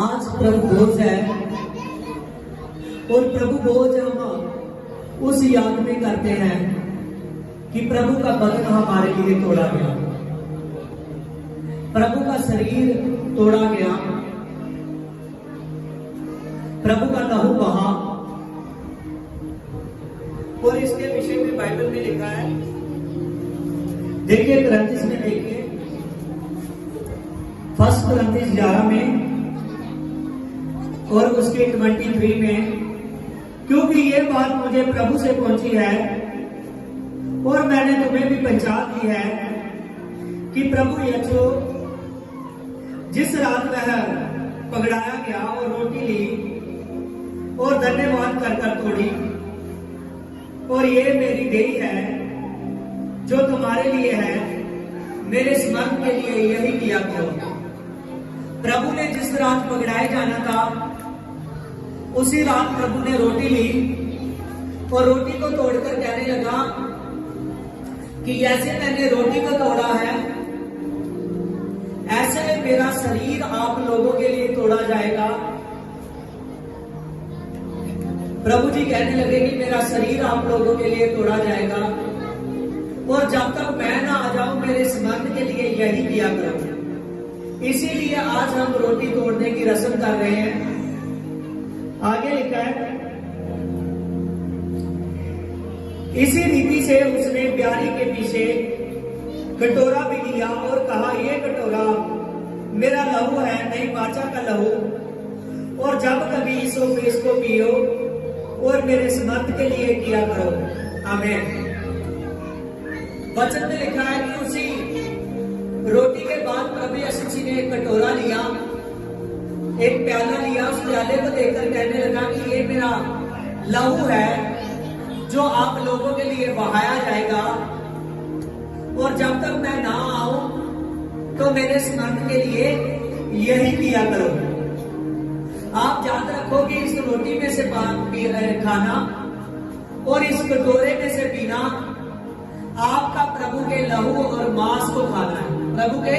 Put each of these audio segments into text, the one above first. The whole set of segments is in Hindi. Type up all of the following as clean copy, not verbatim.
आज प्रभु भोज है और प्रभु भोज हम उस याद में करते हैं कि प्रभु का बदन हमारे लिए तोड़ा गया, प्रभु का शरीर तोड़ा गया, प्रभु का लहू बहा। और इसके विषय में बाइबल में लिखा है, देखिए कुरिन्थियों में, देखिए फर्स्ट कुरिन्थियों 11 में और उसके 23 में, क्योंकि ये बात मुझे प्रभु से पहुंची है और मैंने तुम्हें भी पहुंचा दी है कि प्रभु यीशु जिस रात वह पकड़ाया गया और रोटी ली और धन्यवाद कर कर तोड़ी, और ये मेरी देह है जो तुम्हारे लिए है, मेरे स्मरण के लिए यही किया करो। प्रभु ने जिस रात पकड़ाए जाना था उसी रात प्रभु ने रोटी ली और रोटी को तोड़कर कहने लगा कि जैसे मैंने रोटी को तोड़ा है ऐसे मेरा शरीर आप लोगों के लिए तोड़ा जाएगा। प्रभु जी कहने लगे कि मेरा शरीर आप लोगों के लिए तोड़ा जाएगा और जब तक मैं ना आ जाऊं मेरे स्मरण के लिए यही किया करो। इसीलिए आज हम रोटी तोड़ने की रस्म कर रहे हैं। आगे लिखा है, इसी रीति से उसने प्यारी के पीछे कटोरा भी लिया और कहा, ये कटोरा मेरा लहू है, नई वाचा का लहू, और जब कभी इसको पियो और मेरे स्मरण के लिए किया करो। आमीन। वचन में लिखा है कि उसी रोटी के बाद प्रभु यीशु जी ने एक कटोरा लिया, एक प्याला लिया, उस प्याले को देखकर कहने लगा कि ये मेरा लहू है जो आप लोगों के लिए बहाया जाएगा, और जब तक मैं ना आऊं तो मेरे स्मरण के लिए यही किया करो। आप याद रखो कि इस रोटी में से खाना और इस कटोरे में से पीना आपका प्रभु के लहू और मांस को खाना है, प्रभु के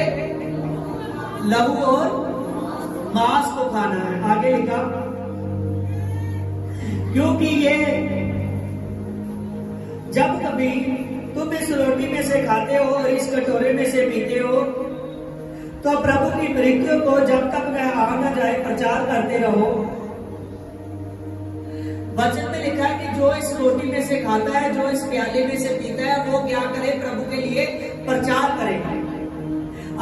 लहू और मांस को खाना है। आगे लिखा, क्योंकि ये जब कभी तुम इस रोटी में से खाते हो और इस कटोरे में से पीते हो तो प्रभु की मृत्यु को जब तक वह आ न जाए प्रचार करते रहो। वचन में लिखा है कि जो इस रोटी में से खाता है, जो इस प्याले में से पीता है, वो क्या करे? प्रभु के लिए प्रचार करे।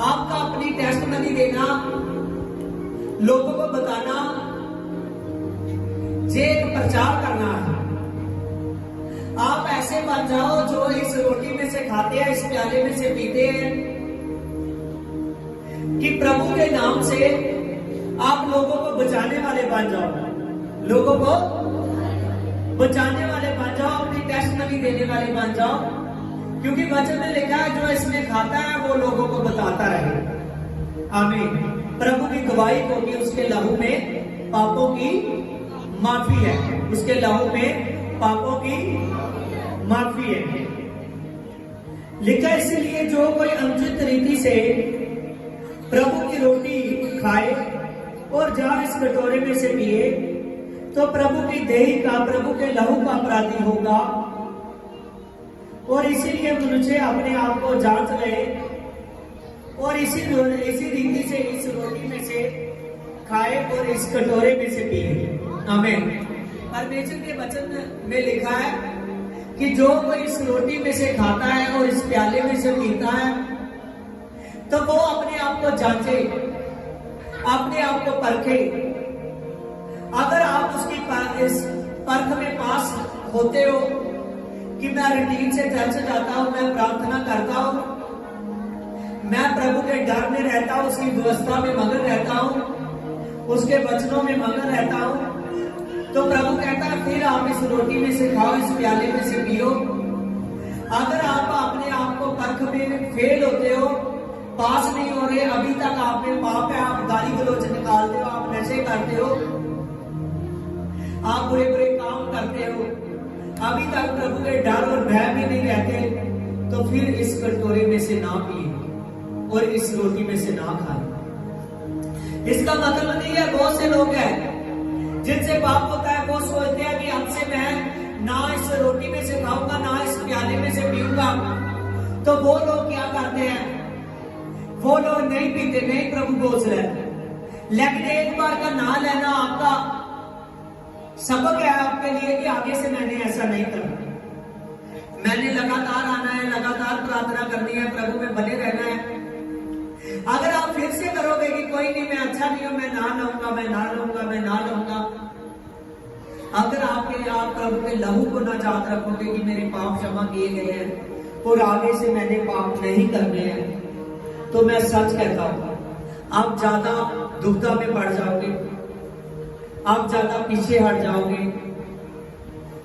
आपका अपनी टेस्टमनी देना, लोगों को बताना, ये एक प्रचार करना है। आप ऐसे बन जाओ जो इस रोटी में से खाते हैं, इस प्याले में से पीते हैं, कि प्रभु के नाम से आप लोगों को बचाने वाले बन जाओ, लोगों को बचाने वाले बन जाओ, अपनी टेस्टमनी देने वाले बन जाओ। क्योंकि वचन में लिखा है जो इसमें खाता है वो लोगों को बताता रहे। आमीन। प्रभु की गवाही को कि उसके लहू में पापों की माफी है, उसके लहू में पापों की माफी है। लिखा इसलिए जो कोई अनुचित रीति से प्रभु की रोटी खाए और जहां इस कटोरे में से पिए तो प्रभु की देह का, प्रभु के लहू का अपराधी होगा। और इसीलिए मनुष्य अपने आप को जांच ले और इसी रीति से इस रोटी में से खाए और इस कटोरे में से पिए। आमीन। परमेश्वर के वचन में लिखा है कि जो कोई इस रोटी में से खाता है और इस प्याले में से पीता है तो वो अपने आप को जांचे, अपने आप को परखे। अगर आप उसकी इस परख में पास होते हो कि मैं रूटीन से चर्च जाता हूं, मैं प्रार्थना करता हूं, मैं प्रभु के डर में रहता हूं, उसकी व्यवस्था में मगन रहता हूं, उसके वचनों में मगन रहता हूं, तो प्रभु कहता है फिर आप इस रोटी में से खाओ, इस प्याले में से पियो। अगर आप अपने आप को परख में फेल होते हो, पास नहीं हो रहे, अभी तक आप में पाप है, आप गाली गलौज निकालते हो, आप नशे करते हो, आप बुरे बुरे काम करते हो, अभी तक प्रभु के डर और भय में नहीं रहते, तो फिर इस कटोरे में से ना पिए और इस रोटी में से ना खाए। इसका मतलब नहीं है, बहुत से लोग हैं जिनसे पाप होता है, वो सोचते हैं कि हमसे मैं ना इस रोटी में से खाऊंगा ना इस प्याले में से पीऊंगा। तो वो लोग क्या करते हैं, वो लोग नहीं पीते, नहीं प्रभु बोझ रहे, लेकिन एक बार का ना लेना आपका सबक है आपके लिए कि आगे से मैंने ऐसा नहीं करना। मैंने लगातार आना है, लगातार प्रार्थना करनी है, प्रभु में बने रहना है। अगर आप फिर से करोगे कि कोई नहीं, मैं अच्छा नहीं हूं, मैं ना लूंगा, मैं ना लूंगा, मैं ना लूंगा, अगर आप प्रभु के लहू को ना याद रखोगे कि मेरे पाप क्षमा किए गए हैं और आगे से मैंने पाप नहीं करने हैं, तो मैं सच कहता हूं आप ज्यादा दुविधा में पड़ जाओगे, आप ज्यादा पीछे हट जाओगे,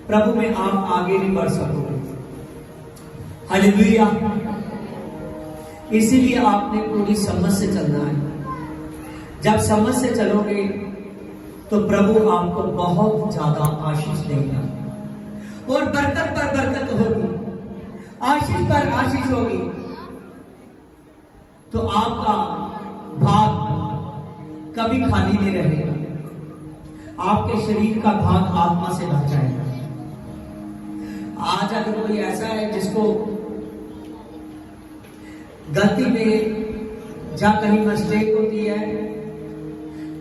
प्रभु में आप आगे नहीं बढ़ सकोगे। हालेलुया। इसीलिए आपने पूरी समझ से चलना है। जब समझ से चलोगे तो प्रभु आपको बहुत ज्यादा आशीष देगा और बरकत पर बरकत होगी, आशीष पर आशीष होगी। तो आपका भाग कभी खाली नहीं रहेगा, आपके शरीर का भाग आत्मा से भर जाएगा। आज अगर कोई ऐसा है जिसको गलती में जा कहीं मिस्टेक होती है,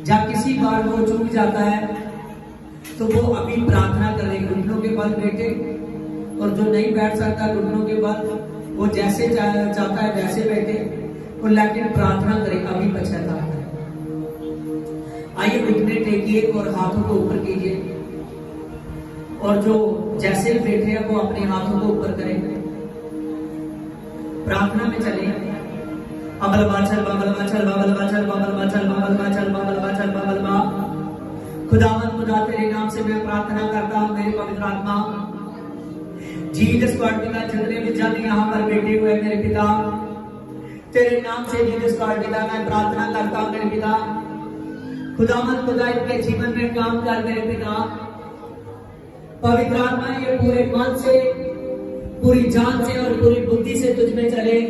जा किसी बार वो चूक जाता है, तो वो अभी प्रार्थना करे घुटनों के बल बैठे, और जो नहीं बैठ सकता घुटनों के बल, वो जैसे चाहता है वैसे बैठे, और लेकिन प्रार्थना करे, अभी पछताता है। आइए घुटने टेकिए और हाथों को ऊपर कीजिए, और जो जैसे बैठे हैं वो अपने हाथों को ऊपर करें, प्रार्थना में चले। अबल बाचल बबल बाचल बबल बाचल बबल बाचल बबल बाचल बबल बाचल बबल बा। खुदावंद खुदा तेरे नाम से मैं प्रार्थना करता हूँ मेरे पवित्र आत्मा, जीसस पार्टी का जितने भी जन यहाँ पर बैठे हुए मेरे पिता, तेरे नाम से जीसस पार्टी का मैं प्रार्थना करता हूँ मेरे पिता। खुदावंद खुदा इनके जीवन में काम कर मेरे पिता। पवित्र आत्मा ये पूरे मन से, पूरी जान से और पूरी बुद्धि से तुझ में चले,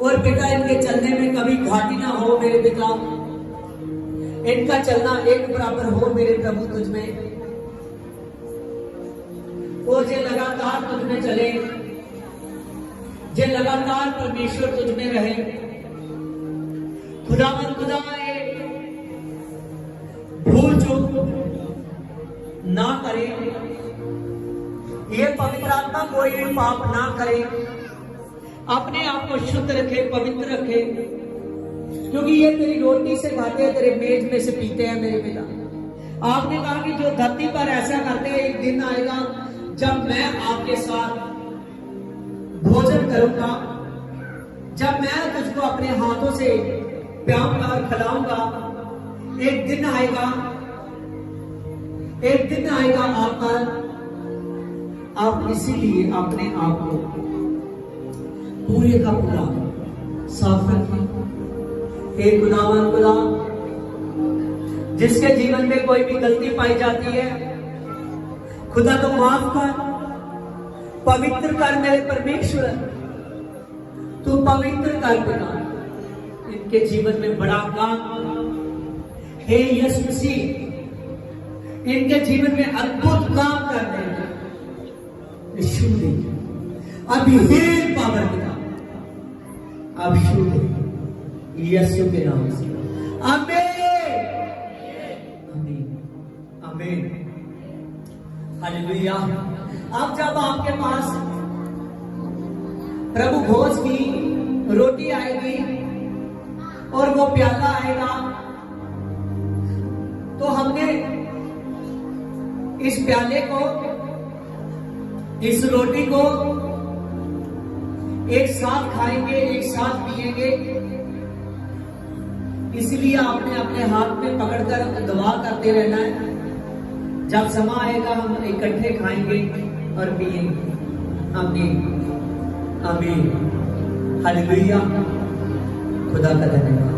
और पिता इनके चलने में कभी घाटी ना हो मेरे पिता, इनका चलना एक बराबर हो मेरे प्रभु तुझ में, और जे लगातार तुझ में चले, जे लगातार परमेश्वर तुझ में रहे। खुदावंद खुदा भूल चूक ना करे, ये पवित्र आत्मा कोई भी पाप ना करे, अपने आप को शुद्ध रखे, पवित्र रखे, क्योंकि ये तेरी रोटी से खाते हैं, तेरे मेज में से पीते हैं मेरे पिता। आपने कहा कि जो धरती पर ऐसा करते हैं, एक दिन आएगा जब मैं आपके साथ भोजन करूंगा, जब मैं तुझको अपने हाथों से प्याऊंगा और खिलाऊंगा। एक दिन आएगा, एक दिन आएगा आप इसीलिए अपने आप को पूरे का पूरा साफ रखें। हे खुदावंद खुदा, जिसके जीवन में कोई भी गलती पाई जाती है, खुदा तो माफ कर, पवित्र कर मेरे परमेश्वर, तू पवित्र कर पिता इनके जीवन में बड़ा काम। हे यीशु मसीह, इनके जीवन में अद्भुत काम कर देना। यीशु ने अभी हील पावर पिता, अब शुद्ध यीशु के नाम से आमीन आमीन आमीन। हालेलुया। अब जब आपके पास प्रभु भोज की रोटी आएगी और वो प्याला आएगा, तो हमने इस प्याले को, इस रोटी को एक साथ खाएंगे, एक साथ पिएंगे। इसलिए आपने अपने हाथ में पकड़कर दुआ करते रहना है। जब समय आएगा हम इकट्ठे खाएंगे और पिएंगे। आमीन आमीन। हालेलुया। खुदा का धन्यवाद।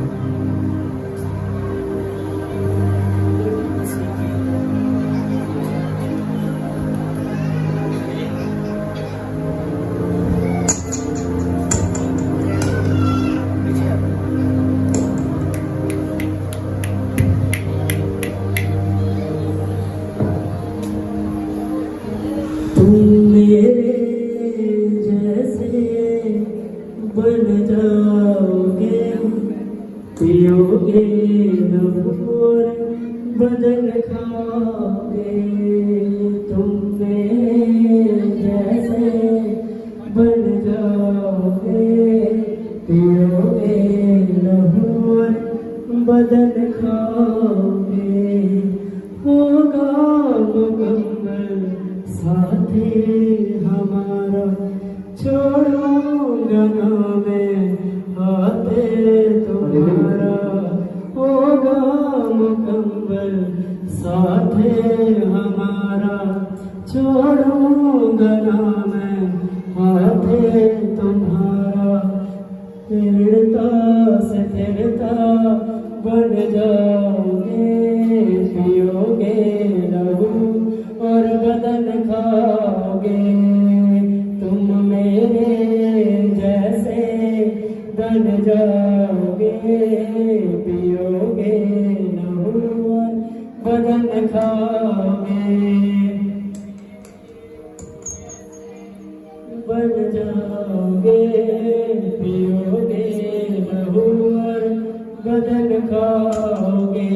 बन जाओगे, पियोगे नूर बदन खाओगे, तुम मेरे जैसे बन जाओगे, पियोगे नूर बदन खाओगे, होगा मुकम्मल साथी हमारा, छोड़ूंगा ना मैं हाथे तुम्हारा, होगा मुकम्मल साथे हमारा, छोड़ूंगा ना मैं हाथे तुम्हारा, फिरता से फिरता बन जाओगे, पियोगे लहू और बदन खाओगे, तुम मेरे जैसे बन जाओगे, पियोगे लहू और बदन खाओगे, बन जाओगे, पियोगे लहू और बदन खाओगे,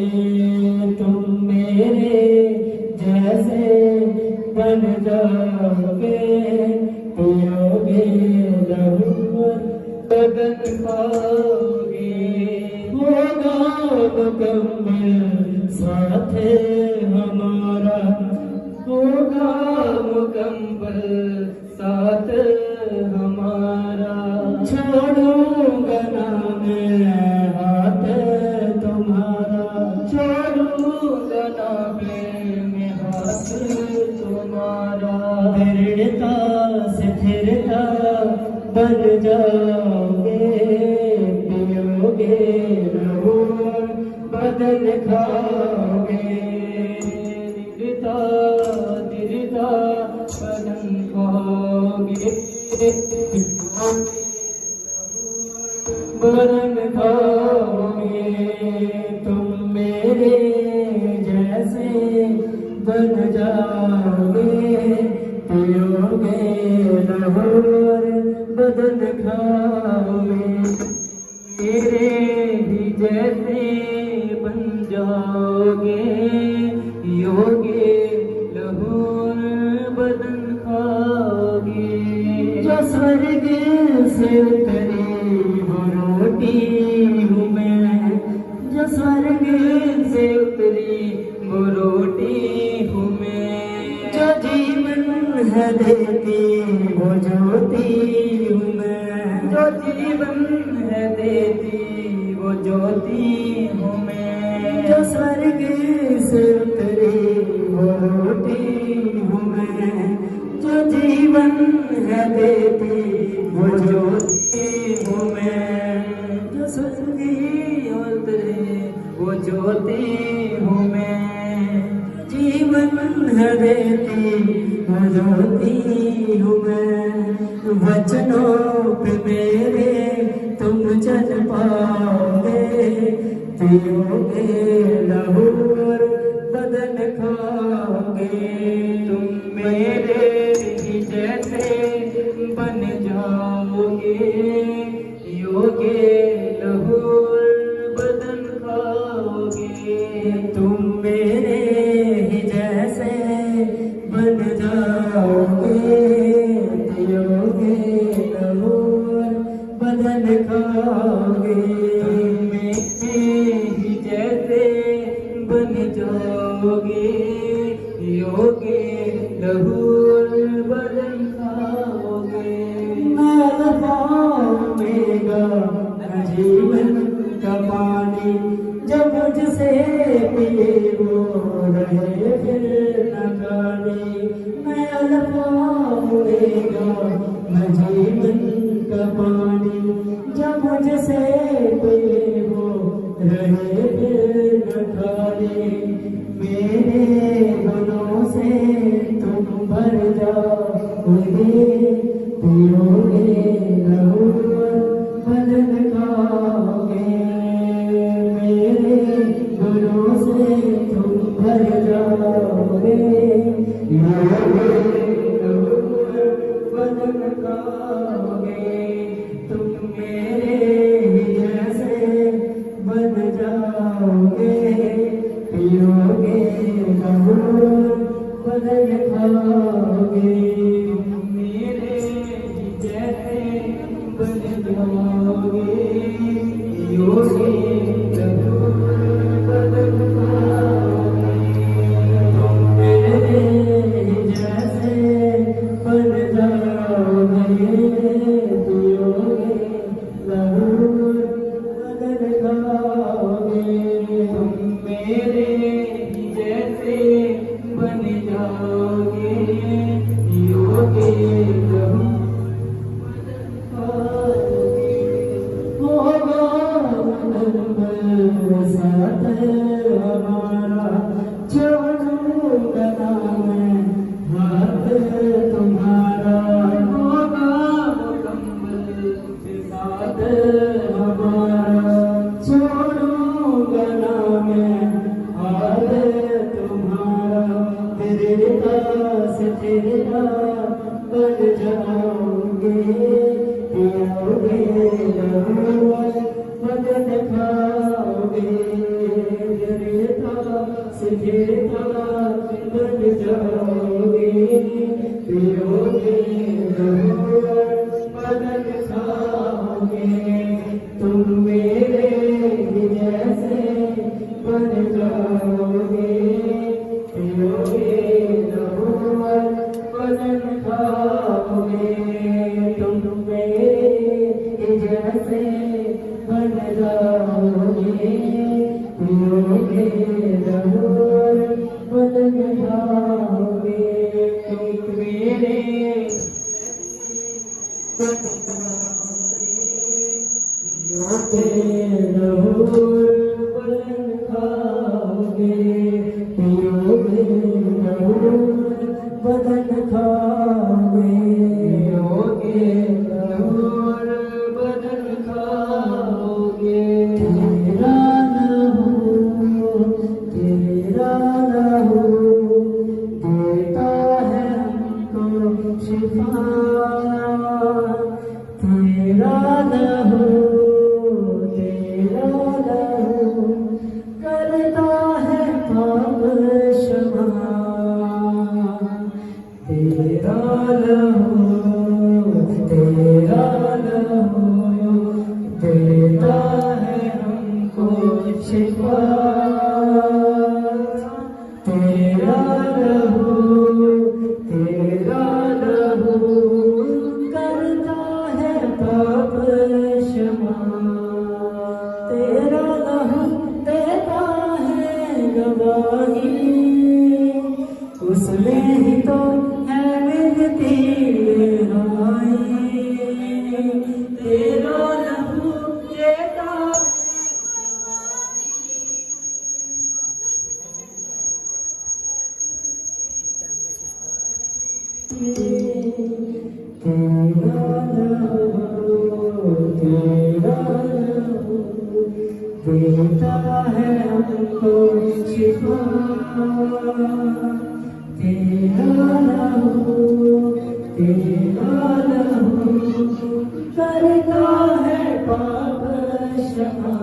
तुम मेरे जैसे बन जाओगे, पियोगे लहू और बदन खाओगे, होगा मुकम्मल साथे हमारा, होगा मुकम्मल साथ हमारा, छोड़ूंगा ना मैं हाथ तुम्हारा, छोड़ूंगा ना मैं हाथ तुम्हारा, फिरता से फिरता बन जाओगे, पियोगे लहू बदन खाओगे, दिरता दिरता बदन खाओगे, बदन खाओगे, तुम मेरे जैसे बन जाओगे, पियोगे लहू बदन खाओगे, मेरे ही जैसे बन जाओगे, पियोगे लहू बदन खाओगे, जो स्वर्ग से उतरी वो रोटी हूँ मैं, जो स्वर्ग से उतरी वो रोटी हूँ मैं, जो जीवन है देती वो ज्योति हूँ मैं, जो जीवन है देती वो ज्योति हूँ मैं, जो स्वर्ग से उतरी वो रोटी हूँ मैं, जो जीवन है देती वो ज्योति हूँ मैं, जो स्वर्ग उतरे वो ज्योति हूँ मैं, जीवन है देती वो ज्योति हूँ मैं, वचनों पे मेरे तुम चल पाओगे, पियोगे लहू और बदन खाओगे, तुम मेरे ही जैसे बन जाओगे, पियोगे लहू और बदन खाओगे, तुम मेरे ही जैसे बन जाओगे, पियोगे लहू और बदन खाओगे, मेरे ही जैसे बन जाओगे, पियोगे लहू और बदन खाओगे, मैं पाऊंगा जीवन का पानी, जब मुझसे पिए वो रहे फिर न खानी, मैं पाऊंगा जीवन का पानी, जब मुझसे पिए वो रहे फिर न खानी, मेरे गुनों से तुम भर जाओगे, पियोगे लहू बदन खाओगे, मेरे गुनों से तुम भर जाओगे। जाओगे योगे प्रभु बदल पाओगे तुम मेरे जैसे बन जाओगे पियोगे लहू बदल खाओगे तुम मेरे जैसे बन जाओगे पियोगे लहू होगा साथ हमारा छोड़ूंगा ना मैं हाथ तुम्हारा होगा मुकम्मल साथ हमारा छोड़ूंगा ना मैं हाथ तुम्हारा तेरे पास तेरा बन जाओगे पियोगे लहू बदन खाओगे तेरे पास तेरा बन जाओगे पियोगे लहू बदन खाओगे तुम मेरे जैसे बन जाओगे पियोगे लहू बदन खाओगे तुम मेरे जैसे बन जाओगे पियोगे लहू बदन खाओगे तुम मेरे लहू बदन खाओगे पियोगे लहू बदन खाओगे पियोगे लहू बदन खाओगे तेरा लहू देता है हमको शिफा तेरा लहू करता है पाप क्षमा तेरा लहू देता है हमको शिफा तेरा लहू करता है पाप क्षमा तेरा लहू देता है गवाही उसमें ही तो है मिलती रहाई तेरा लहू देता देता है हमको शिफा तेरा लहू करता है पाप क्षमा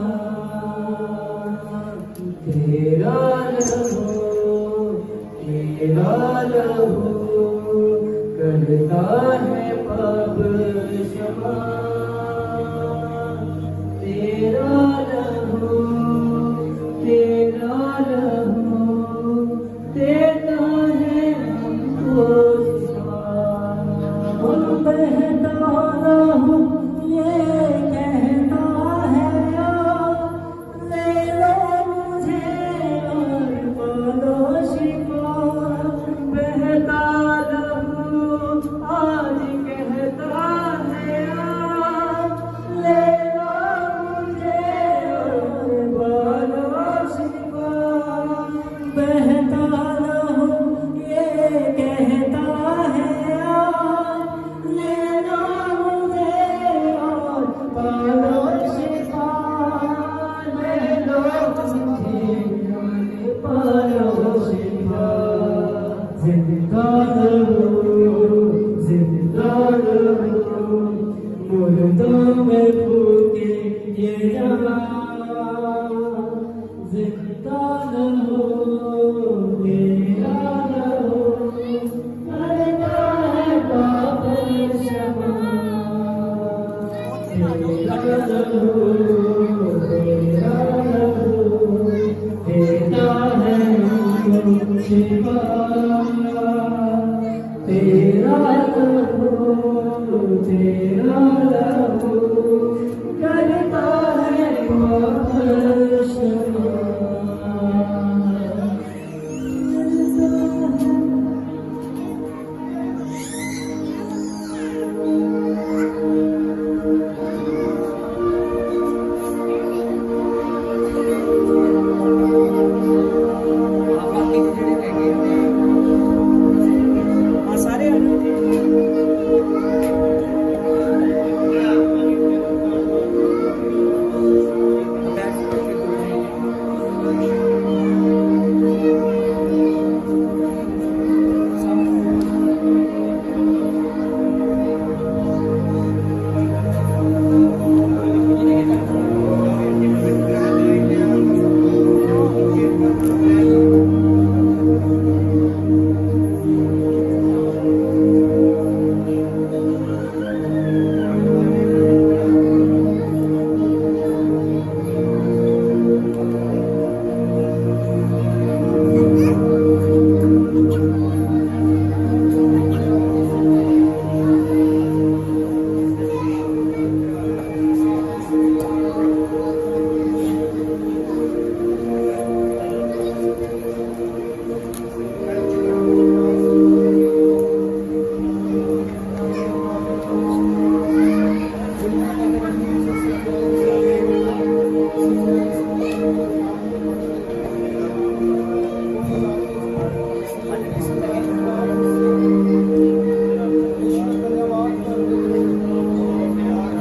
तेरा लहू करता है पाप क्षमा तेरा लहू देता है हमको शिफा हम बहता रहूं ये कहता है ले लो मुझे और बोलो शिफा बहता रहूं आज कहता है ले लो मुझे और बोलो शिफा बहता रहूं ये कहता है ले लो मुझे और बोलो शिफा ले लो मुझे और बोलो शिफा जिंदा रहूं मुर्दों में फूके ये जहां जिंदा रहूं मेरा रहूं करता है पाप क्षमा तेरा देता है हमको शिफा तेरा लहू तेरा लहू करता है पागल शफा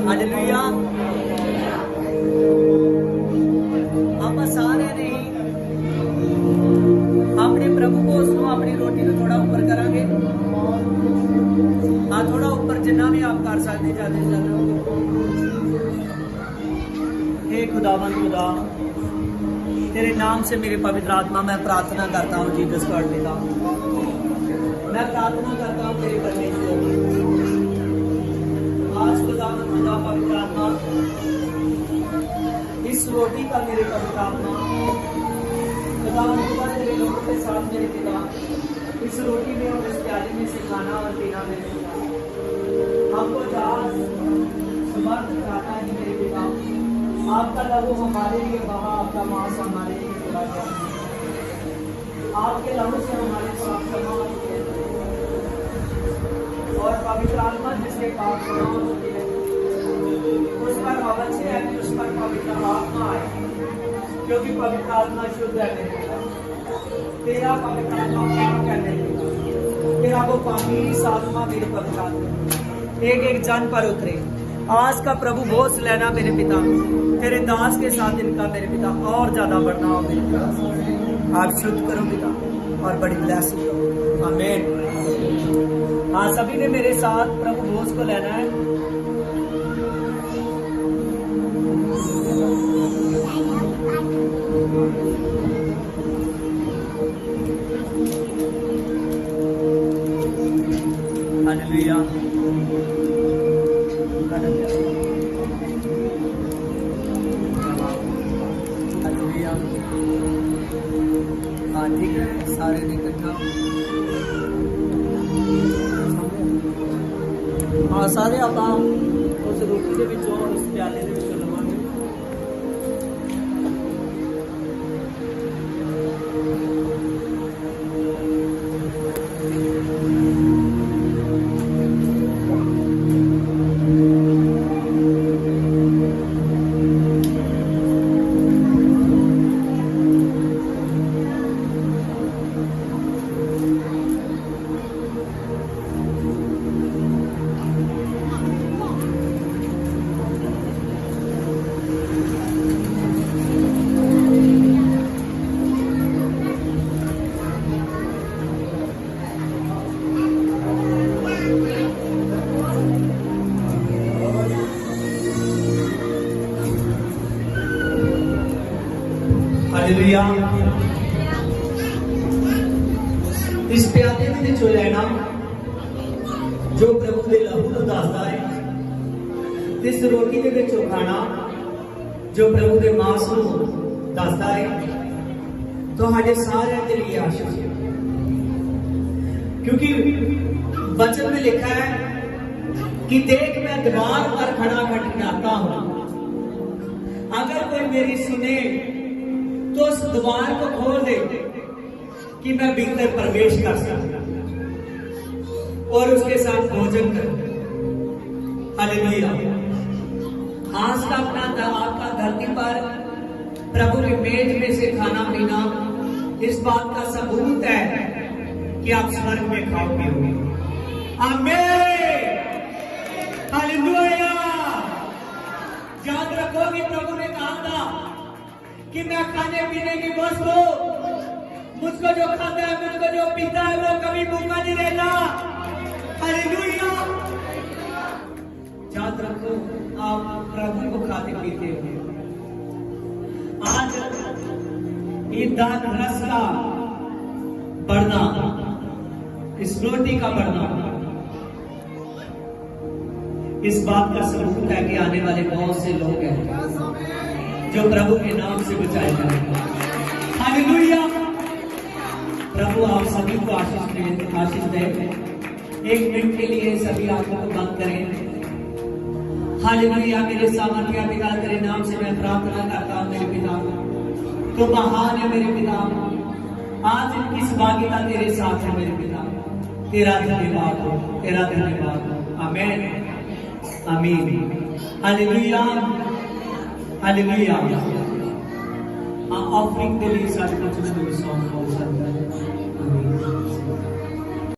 हालेलुया। आप सारे ने अपने प्रभु को सुनो, अपनी रोटी को थोड़ा ऊपर करांगे। हाँ, थोड़ा ऊपर जितना भी आप कर सकते ज्यादा से ज्यादा। हे खुदावन खुदा, तेरे नाम से मेरे पवित्र आत्मा मैं प्रार्थना करता हूँ जीसस गॉड पिता, मैं प्रार्थना करता हूँ तेरे परमेश्वर आज खुदावन खुदा पवित्र आत्मा इस रोटी का मेरे पवित्र आत्मा खुदावन खुदा तेरे लोगों के साथ मेरे पिता इस रोटी में और इस प्याले में से खाना और पीना मेरे पिता हमको जास समर्थ कराता है मेरे पिता। आपका लहू हमारे लिए बहा, आपका मांस हमारे लिए चला गया, आपके लहू से हमारे पाप क्षमा होते हैं और पवित्र आत्मा जिसके पाप क्षमा होती है उस पर अवश्य है कि उस पर पवित्र आत्मा आए, क्योंकि पवित्र आत्मा शुद्ध है मेरे पिता। तेरा पवित्र आत्मा क्या करने लगा, तेरा वो पानी आत्मा मेरे पवित्र आत्मा एक एक जन पर उतरे। आज का प्रभु भोज लेना मेरे पिता, तेरे दास के साथ इनका मेरे पिता और ज्यादा बढ़ना हो मेरे पिता। आप शुद्ध करो पिता और बड़ी ब्लेसिंग करो, आमीन। हाँ, सभी ने मेरे साथ प्रभु भोज को लेना है। हालेलुया। हाँ, ठीक है, सारे ने इकट्ठा। हाँ, सारे आप उस रोटी के विचों और उस प्याले के विचों लवांगे। हालेलुया। इस प्याले ਦੇ ਵਿੱਚੋਂ ਲੈਣਾ जो प्रभु के लहू ਨੂੰ ਦੱਸਦਾ है इस रोटी के विचों खाना जो प्रभु के मांस को दसदा है तो सारे के लिए आशीष है, क्योंकि वचन में लिखा है कि देख मैं द्वार पर खड़ा खटखटाता हूं, अगर कोई मेरी सुने तो उस द्वार को खोल दे कि मैं भीतर प्रवेश कर सकता और उसके साथ भोजन कर। हालेलुया। आज का अपना आपका धरती पर प्रभु के मेज में से खाना पीना इस बात का सबूत है कि आप स्वर्ग में खाओगे। आमीन। हालेलुया। याद रखो कि प्रभु ने कहा था कि मैं खाने पीने की वस्तु, मुझको जो खाता है, मुझको जो पीता है, वो कभी भूखा नहीं रहता। हालेलुया। याद रखो आप प्रभु को खाते पीते हो। आज ईंधन रस का बढ़ना, इस रोटी का बढ़ना इस बात का सबूत है कि आने वाले बहुत से लोग हैं जो प्रभु के नाम से बचाए जाएंगे। हालेलुया। प्रभु आप सभी को आशीष दे। एक मिनट के लिए सभी आंखों को बंद करें। हालेलुया। मेरे सामर्थ्य पिता तेरे नाम से मैं प्रार्थना करता हूं मेरे पिता, तो महान है मेरे पिता। आज इस भाग्यता तेरे साथ है मेरे पिता। तेरा धन्यवाद हो, तेरा धन्यवाद हो। आमीन आमीन। Hallelujah hallelujah. ऑफरिंग के लिए सारे कुछ सॉन्ग बहुत सारे।